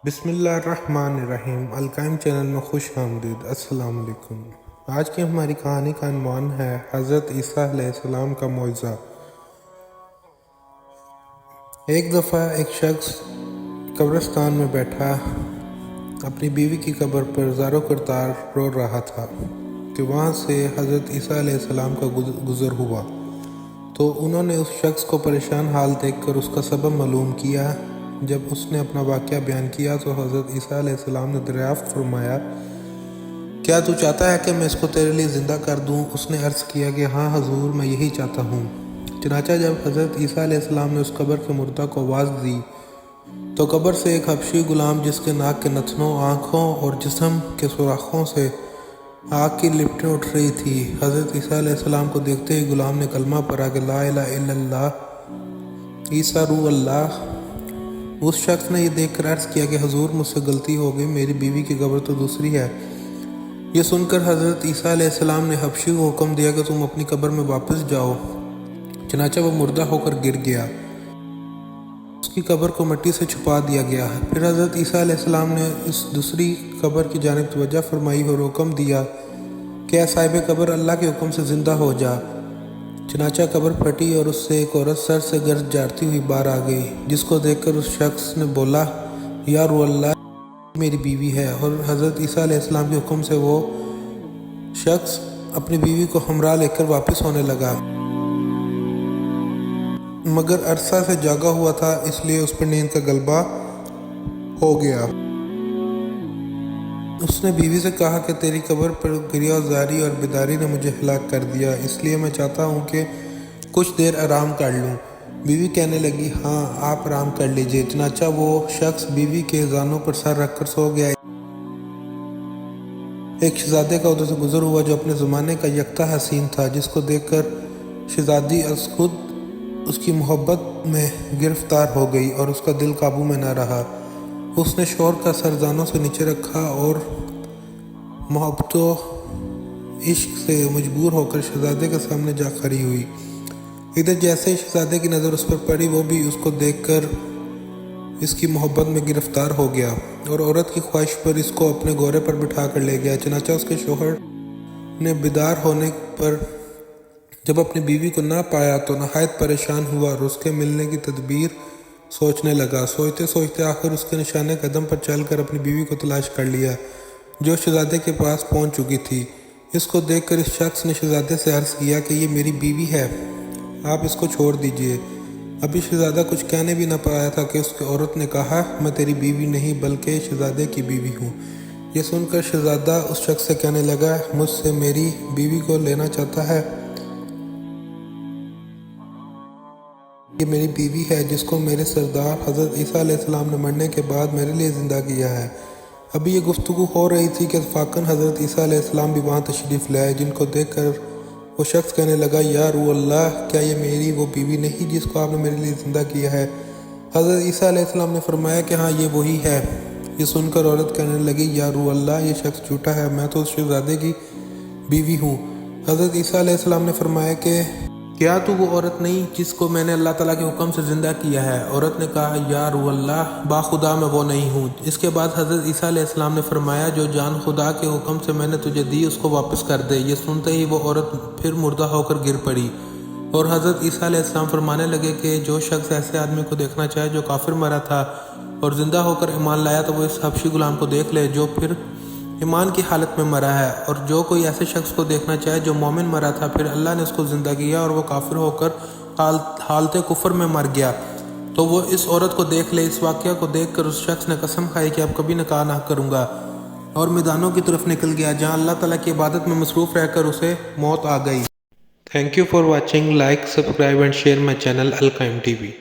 بسم اللہ الرحمن الرحیم۔ القائم چینل میں خوش آمدید۔ السلام علیکم۔ آج کی ہماری کہانی کا عنوان ہے حضرت عیسیٰ علیہ السلام کا معجزہ۔ ایک دفعہ ایک شخص قبرستان میں بیٹھا اپنی بیوی کی قبر پر زار و کرتار رو رہا تھا کہ وہاں سے حضرت عیسیٰ علیہ السلام کا گزر ہوا، تو انہوں نے اس شخص کو پریشان حال دیکھ کر اس کا سبب معلوم کیا۔ جب اس نے اپنا واقعہ بیان کیا تو حضرت عیسیٰ علیہ السلام نے دریافت فرمایا، کیا تو چاہتا ہے کہ میں اس کو تیرے لیے زندہ کر دوں؟ اس نے عرض کیا کہ ہاں حضور، میں یہی چاہتا ہوں۔ چنانچہ جب حضرت عیسیٰ علیہ السلام نے اس قبر کے مردہ کو آواز دی تو قبر سے ایک حبشی غلام، جس کے ناک کے نتنوں، آنکھوں اور جسم کے سوراخوں سے آگ کی لپٹیں اٹھ رہی تھی، حضرت عیسیٰ علیہ السلام کو دیکھتے ہی غلام نے کلمہ پڑھا کہ لا الہ الا اللہ عیسیٰ روح اللہ۔ اس شخص نے یہ دیکھ کر عرض کیا کہ حضور، مجھ سے غلطی ہو گئی، میری بیوی کی قبر تو دوسری ہے۔ یہ سن کر حضرت عیسیٰ علیہ السلام نے حبشی کو حکم دیا کہ تم اپنی قبر میں واپس جاؤ۔ چنانچہ وہ مردہ ہو کر گر گیا، اس کی قبر کو مٹی سے چھپا دیا گیا۔ پھر حضرت عیسیٰ علیہ السلام نے اس دوسری قبر کی جانب توجہ فرمائی اور حکم دیا کہ اے صاحب قبر، اللہ کے حکم سے زندہ ہو جا۔ چنانچہ قبر پھٹی اور اس سے ایک عورت سر سے گرد جاڑتی ہوئی باہر آ گئی، جس کو دیکھ کر اس شخص نے بولا، یا روح اللہ، میری بیوی ہے۔ اور حضرت عیسیٰ علیہ السلام کے حکم سے وہ شخص اپنی بیوی کو ہمراہ لے کر واپس ہونے لگا، مگر عرصہ سے جاگا ہوا تھا، اس لیے اس پر نیند کا غلبہ ہو گیا۔ اس نے بیوی سے کہا کہ تیری قبر پر گریہ زاری اور بیداری نے مجھے ہلاک کر دیا، اس لیے میں چاہتا ہوں کہ کچھ دیر آرام کر لوں۔ بیوی کہنے لگی، ہاں آپ آرام کر لیجئے۔ چنانچہ وہ شخص بیوی کے زانوں پر سر رکھ کر سو گیا۔ ایک شہزادے کا ادھر سے گزر ہوا جو اپنے زمانے کا یکتا حسین تھا، جس کو دیکھ کر شہزادی از خود اس کی محبت میں گرفتار ہو گئی اور اس کا دل قابو میں نہ رہا۔ اس نے شوہر کا سر زانوں سے نیچے رکھا اور محبت و عشق سے مجبور ہو کر شہزادے کے سامنے جا کھڑی ہوئی۔ ادھر جیسے ہی شہزادے کی نظر اس پر پڑی، وہ بھی اس کو دیکھ کر اس کی محبت میں گرفتار ہو گیا اور عورت کی خواہش پر اس کو اپنے گھوڑے پر بٹھا کر لے گیا۔ چنانچہ اس کے شوہر نے بیدار ہونے پر جب اپنی بیوی کو نہ پایا تو نہایت پریشان ہوا اور اس کے ملنے کی تدبیر سوچنے لگا۔ سوچتے سوچتے آخر اس کے نشانے قدم پر چل کر اپنی بیوی کو تلاش کر لیا، جو شہزادے کے پاس پہنچ چکی تھی۔ اس کو دیکھ کر اس شخص نے شہزادے سے عرض کیا کہ یہ میری بیوی ہے، آپ اس کو چھوڑ دیجئے۔ ابھی شہزادہ کچھ کہنے بھی نہ پایا تھا کہ اس کی عورت نے کہا، میں تیری بیوی نہیں بلکہ شہزادے کی بیوی ہوں۔ یہ سن کر شہزادہ اس شخص سے کہنے لگا، مجھ سے میری بیوی کو لینا چاہتا ہے؟ یہ میری بیوی ہے جس کو میرے سردار حضرت عیسیٰ علیہ السلام نے مرنے کے بعد میرے لیے زندہ کیا ہے۔ ابھی یہ گفتگو ہو رہی تھی کہ اتفاقاً حضرت عیسیٰ علیہ السلام بھی وہاں تشریف لے آئے، جن کو دیکھ کر وہ شخص کہنے لگا، یا روح اللہ، کیا یہ میری وہ بیوی نہیں جس کو آپ نے میرے لیے زندہ کیا ہے؟ حضرت عیسیٰ علیہ السلام نے فرمایا کہ ہاں یہ وہی ہے۔ یہ سن کر عورت کہنے لگی، یا روح اللہ، یہ شخص جھوٹا ہے، میں تو اس شہزادے کی بیوی ہوں۔ حضرت عیسیٰ علیہ السلام نے فرمایا کہ کیا تو وہ عورت نہیں جس کو میں نے اللہ تعالیٰ کے حکم سے زندہ کیا ہے؟ عورت نے کہا، یا روح اللہ، باخدا میں وہ نہیں ہوں۔ اس کے بعد حضرت عیسیٰ علیہ السلام نے فرمایا، جو جان خدا کے حکم سے میں نے تجھے دی اس کو واپس کر دے۔ یہ سنتے ہی وہ عورت پھر مردہ ہو کر گر پڑی اور حضرت عیسیٰ علیہ السلام فرمانے لگے کہ جو شخص ایسے آدمی کو دیکھنا چاہے جو کافر مرا تھا اور زندہ ہو کر ایمان لایا تو وہ اس حبشی غلام کو دیکھ لے جو پھر ایمان کی حالت میں مرا ہے، اور جو کوئی ایسے شخص کو دیکھنا چاہے جو مومن مرا تھا پھر اللہ نے اس کو زندہ کیا اور وہ کافر ہو کر حالت کفر میں مر گیا، تو وہ اس عورت کو دیکھ لے۔ اس واقعہ کو دیکھ کر اس شخص نے قسم کھائی کہ اب کبھی نکاح نہ کروں گا، اور میدانوں کی طرف نکل گیا جہاں اللہ تعالیٰ کی عبادت میں مصروف رہ کر اسے موت آ گئی۔ Thank you for watching, like, subscribe and share my channel القائم ٹی وی۔